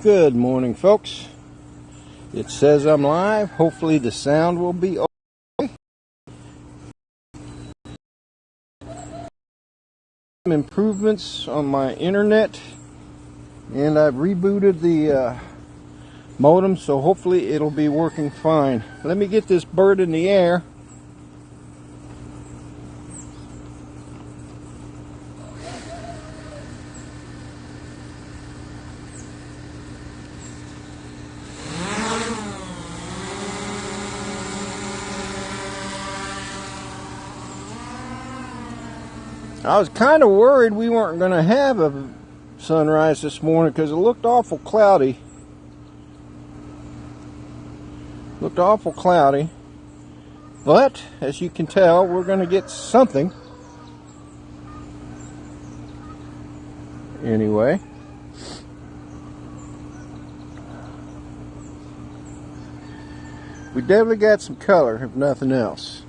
Good morning, folks. It says I'm live. Hopefully the sound will be okay. Some improvements on my internet, and I've rebooted the modem, so hopefully it'll be working fine. Let me get this bird in the air. I was kind of worried we weren't going to have a sunrise this morning because it looked awful cloudy. But as you can tell, we're going to get something. Anyway. We definitely got some color, if nothing else.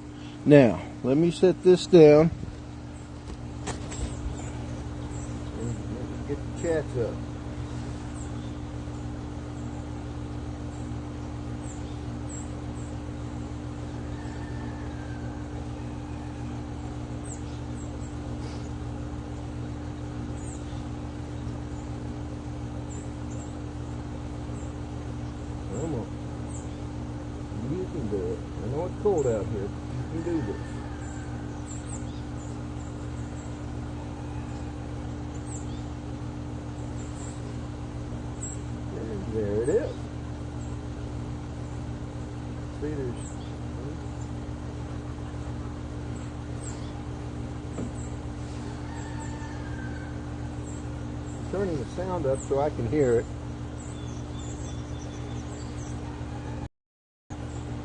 Now, let me set this down. Get the chats up. Come on. You can do it. I know it's cold out here. You can do this. There it is. See, there's turning the sound up so I can hear it.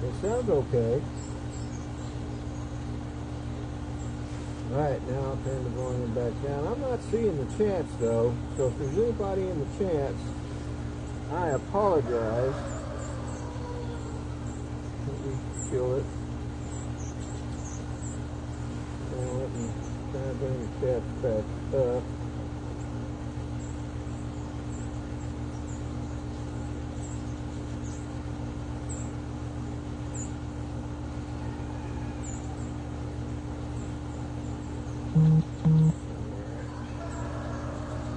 It sounds okay. Alright, now I'll turn the volume back down. I'm not seeing the chats though, so if there's anybody in the chats, I apologize. Let me kill it. Now let me try to bring the chat back up.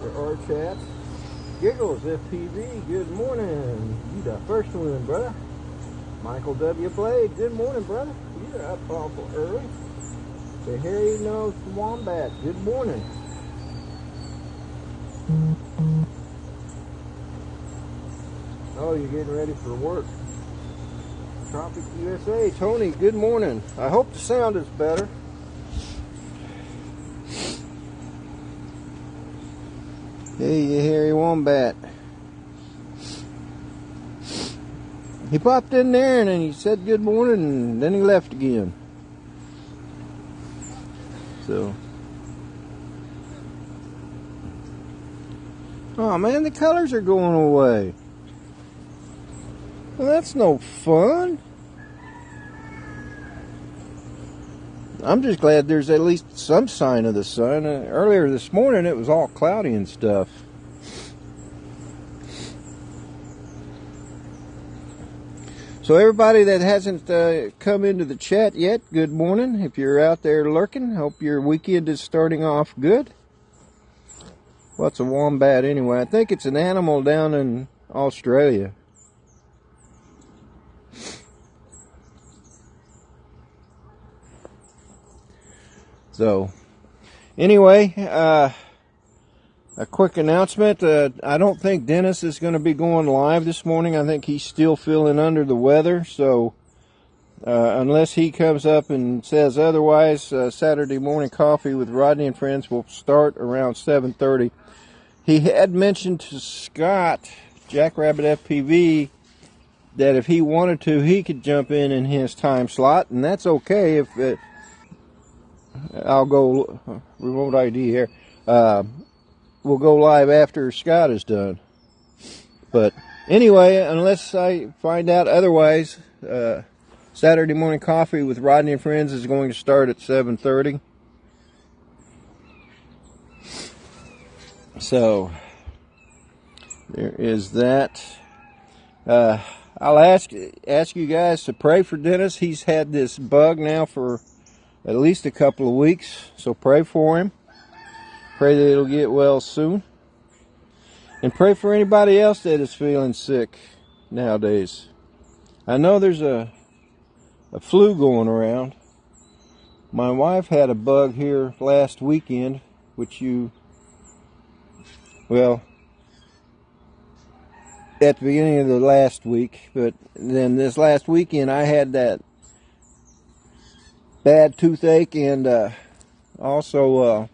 There are chats. Giggles FPV, good morning. You the first one, brother. Michael W. Blade, good morning, brother. You're up awful early. The hairy nosed wombat, good morning. Oh, you're getting ready for work. Tropic USA, Tony, good morning. I hope the sound is better. Hey, you hairy wombat. He popped in there and then he said good morning and then he left again. So. Oh man, the colors are going away. Well, that's no fun. I'm just glad there's at least some sign of the sun. Earlier this morning it was all cloudy and stuff. So everybody that hasn't come into the chat yet, good morning. If you're out there lurking, hope your weekend is starting off good. What's a wombat anyway? I think it's an animal down in Australia. So, anyway, a quick announcement. I don't think Dennis is going to be going live this morning. I think he's still feeling under the weather. So, unless he comes up and says otherwise, Saturday morning coffee with Rodney and friends will start around 7:30. He had mentioned to Scott, Jackrabbit FPV, that if he wanted to, he could jump in his time slot, and that's okay if it... I'll go remote ID here. We'll go live after Scott is done. But anyway, unless I find out otherwise, Saturday morning coffee with Rodney and friends is going to start at 7:30. So there is that. I'll ask you guys to pray for Dennis. He's had this bug now for at least a couple of weeks, so pray for him. Pray that it'll get well soon. And pray for anybody else that is feeling sick nowadays. I know there's a flu going around. My wife had a bug here last weekend, which well, at the beginning of the last week, but then this last weekend I had that bad toothache and also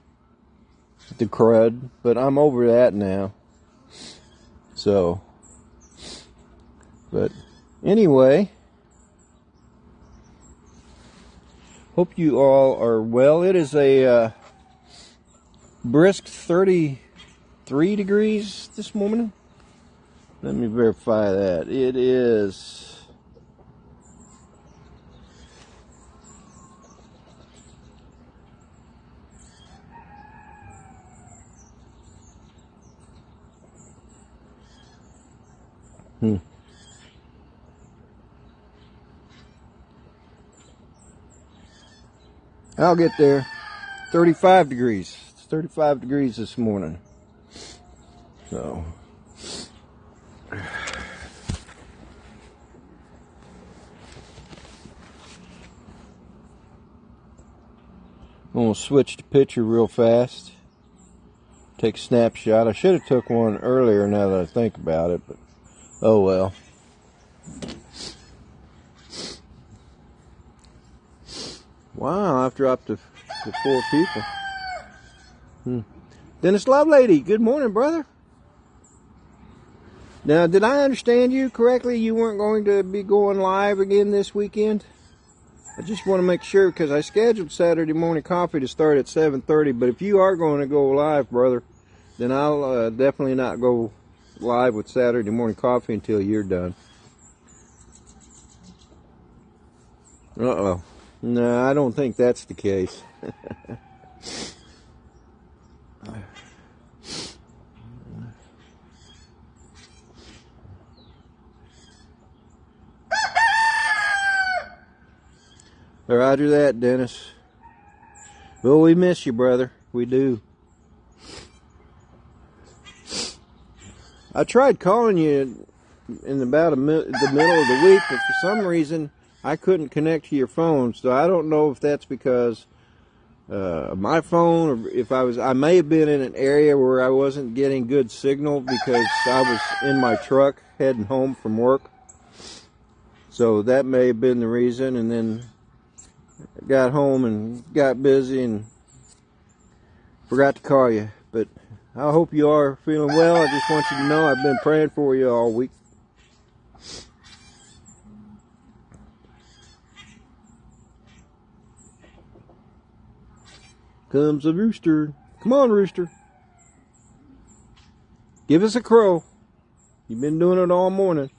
the crud, but I'm over that now. So, but anyway, hope you all are well. It is a brisk 33 degrees this morning. Let me verify that. It is I'll get there. 35 degrees. It's 35 degrees this morning. So I'm going to switch the picture real fast. Take a snapshot. I should have took one earlier now that I think about it, but oh well. Wow, I've dropped to 4 people. Dennis Lovelady, good morning, brother. Now, did I understand you correctly? You weren't going to be going live again this weekend? I just want to make sure, because I scheduled Saturday morning coffee to start at 7:30, but if you are going to go live, brother, then I'll definitely not go live with Saturday morning coffee until you're done. Uh-oh. No, I don't think that's the case. Roger that, Dennis. Well, we miss you, brother. We do. I tried calling you in about the middle of the week, but for some reason I couldn't connect to your phone. So I don't know if that's because my phone, or if I may have been in an area where I wasn't getting good signal because I was in my truck heading home from work. So that may have been the reason, and then I got home and got busy and forgot to call you. But I hope you are feeling well. I just want you to know I've been praying for you all week. Comes a rooster. Come on, rooster. Give us a crow. You've been doing it all morning.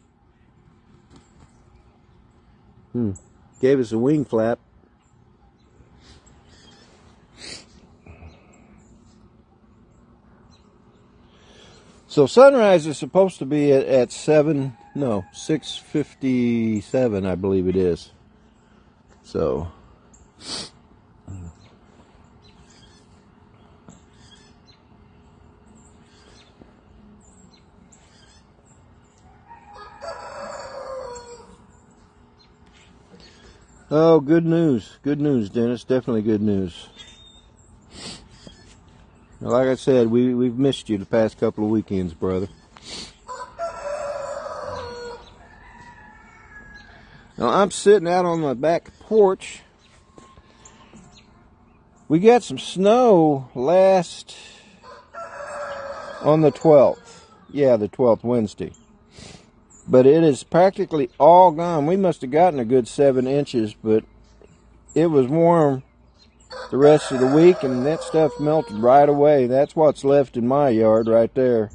Gave us a wing flap. So sunrise is supposed to be at 6:57, I believe it is. So oh, good news. Good news, Dennis. Definitely good news. Like I said, we've missed you the past couple of weekends, brother. Now, I'm sitting out on my back porch. We got some snow on the 12th. Yeah, the 12th, Wednesday. But it is practically all gone. We must have gotten a good 7 inches, but it was warm the rest of the week, and that stuff melted right away. That's what's left in my yard right there.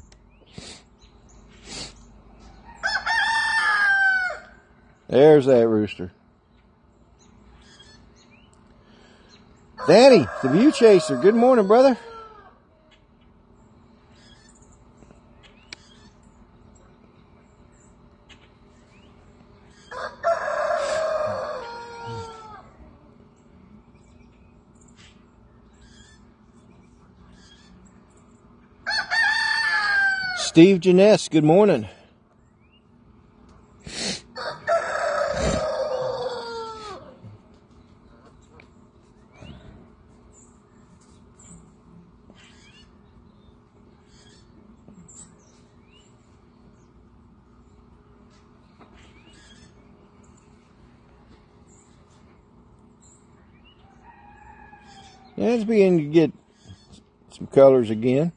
There's that rooster. Danny, the view chaser. Good morning, brother. Steve Janess, good morning. Yeah, it's beginning to get some colors again.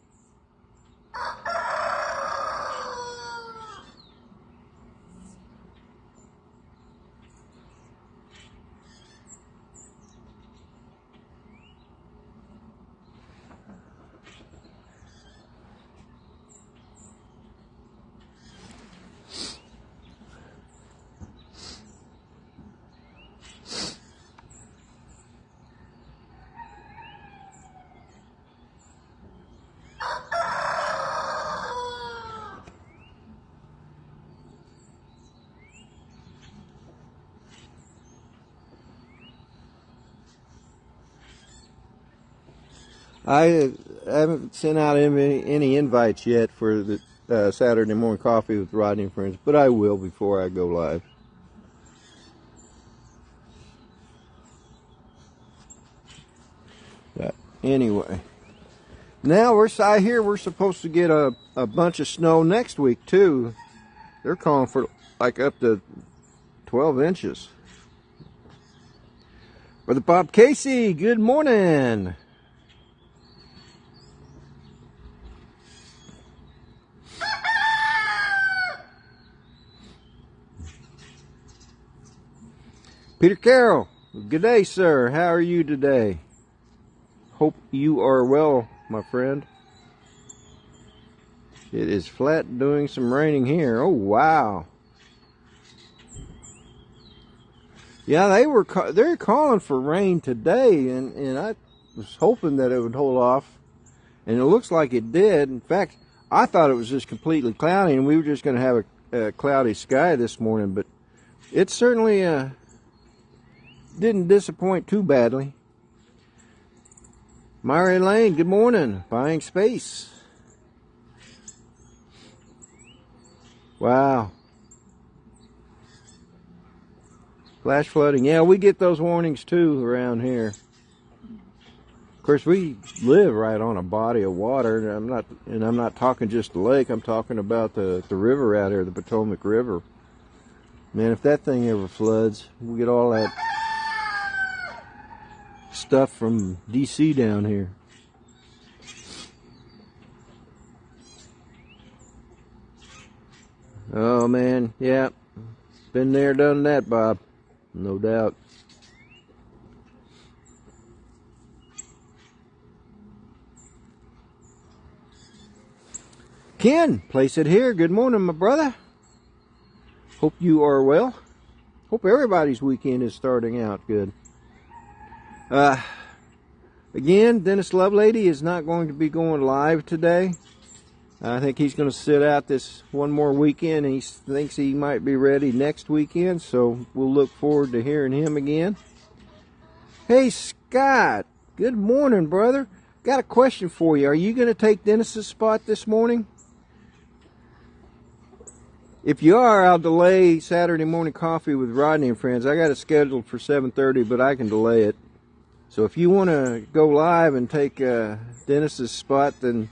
I haven't sent out any invites yet for the Saturday morning coffee with Rodney and friends, but I will before I go live. But anyway, now I hear we're supposed to get a bunch of snow next week too. They're calling for like up to 12 inches. Brother Bob Casey, good morning. Peter Carroll, good day, sir. How are you today? Hope you are well, my friend. It is flat doing some raining here. Oh, wow. Yeah, they're calling for rain today, and I was hoping that it would hold off, and it looks like it did. In fact, I thought it was just completely cloudy, and we were just going to have a cloudy sky this morning, but it certainly didn't disappoint too badly. Myra Lane, good morning. Buying space. Wow. Flash flooding. Yeah, we get those warnings too around here. Of course, we live right on a body of water, and I'm not talking just the lake. I'm talking about the river out here, the Potomac River. Man, if that thing ever floods, we get all that stuff from DC down here. Oh man, yeah. Been there, done that, Bob. No doubt. Ken, place it here. Good morning, my brother. Hope you are well. Hope everybody's weekend is starting out good. Again, Dennis Lovelady is not going to be going live today. I think he's going to sit out this one more weekend, and he thinks he might be ready next weekend, so we'll look forward to hearing him again. Hey, Scott. Good morning, brother. Got a question for you. Are you going to take Dennis's spot this morning? If you are, I'll delay Saturday morning coffee with Rodney and friends. I got it scheduled for 7:30, but I can delay it. So if you want to go live and take Dennis's spot, then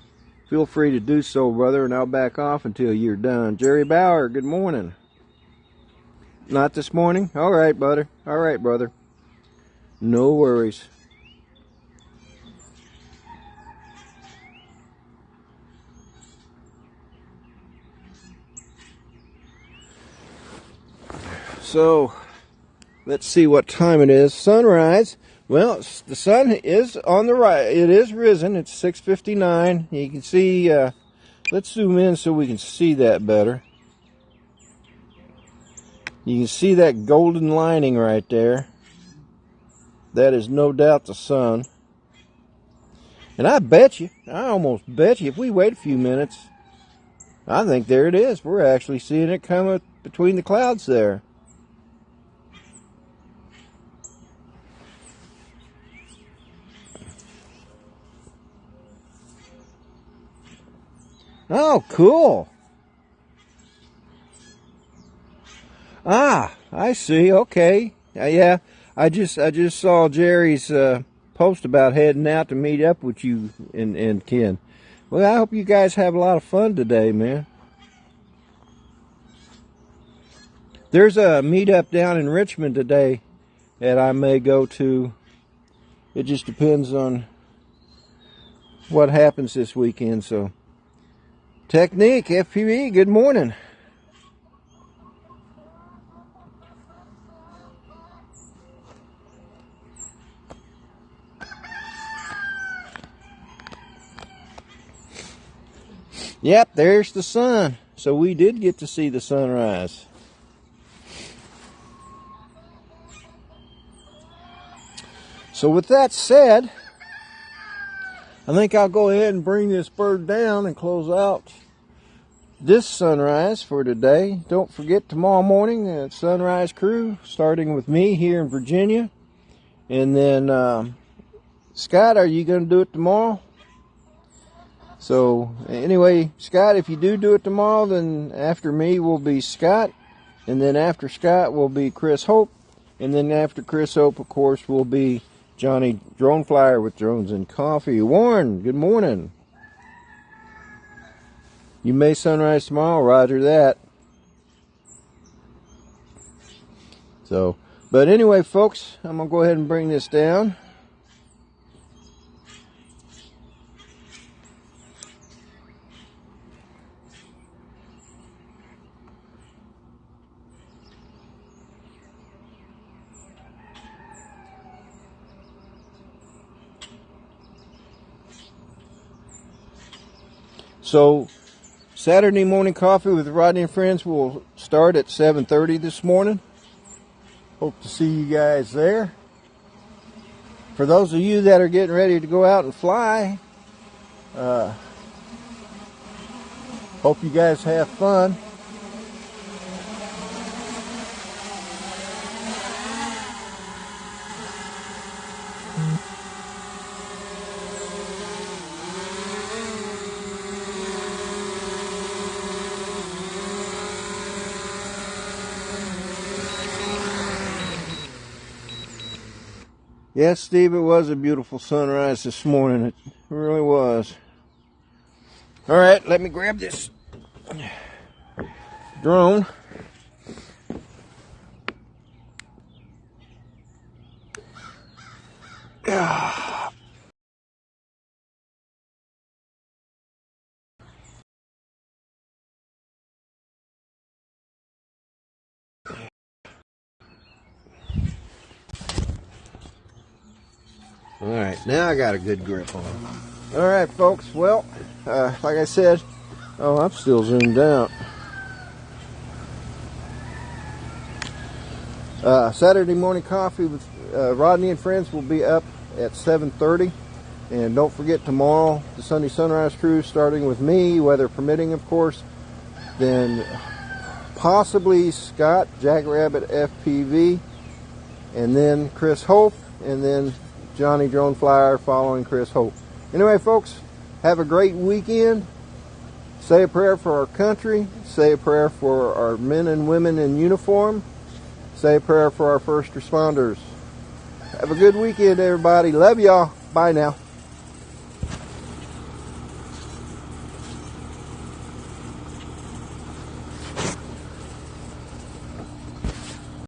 feel free to do so, brother, and I'll back off until you're done. Jerry Bauer, good morning. Not this morning? All right, brother. All right, brother. No worries. So, let's see what time it is. Sunrise. Well, the sun is on the right. It is risen. It's 6:59. You can see, let's zoom in so we can see that better. You can see that golden lining right there. That is no doubt the sun. And I almost bet you, if we wait a few minutes, I think there it is. We're actually seeing it come between the clouds there. Oh, cool. Ah, I see. Okay. Yeah, I just saw Jerry's post about heading out to meet up with you and Ken. Well, I hope you guys have a lot of fun today, man. There's a meetup down in Richmond today that I may go to. It just depends on what happens this weekend. So, Technique, FPV, good morning. Yep, there's the sun. So we did get to see the sunrise. So with that said, I think I'll go ahead and bring this bird down and close out this sunrise for today. Don't forget tomorrow morning, the sunrise crew, starting with me here in Virginia. And then, Scott, are you going to do it tomorrow? So anyway, Scott, if you do it tomorrow, then after me will be Scott. And then after Scott will be Chris Hope. And then after Chris Hope, of course, will be Johnny Drone Flyer with Drones and Coffee. Warren, good morning. You may sunrise tomorrow, roger that. So, but anyway, folks, I'm going to go ahead and bring this down. So, Saturday morning coffee with Rodney and friends will start at 7:30 this morning. Hope to see you guys there. For those of you that are getting ready to go out and fly, hope you guys have fun. Yes, Steve, it was a beautiful sunrise this morning. It really was. All right, let me grab this drone. All right, now I got a good grip on it. All right, folks. Well, like I said, I'm still zoomed out. Saturday morning coffee with Rodney and friends will be up at 7:30, and don't forget tomorrow the Sunday Sunrise Cruise, starting with me, weather permitting, of course. Then possibly Scott, Jackrabbit FPV, and then Chris Hope, and then Johnny Drone Flyer following Chris Hope. Anyway, folks, have a great weekend. Say a prayer for our country. Say a prayer for our men and women in uniform. Say a prayer for our first responders. Have a good weekend, everybody. Love y'all. Bye now.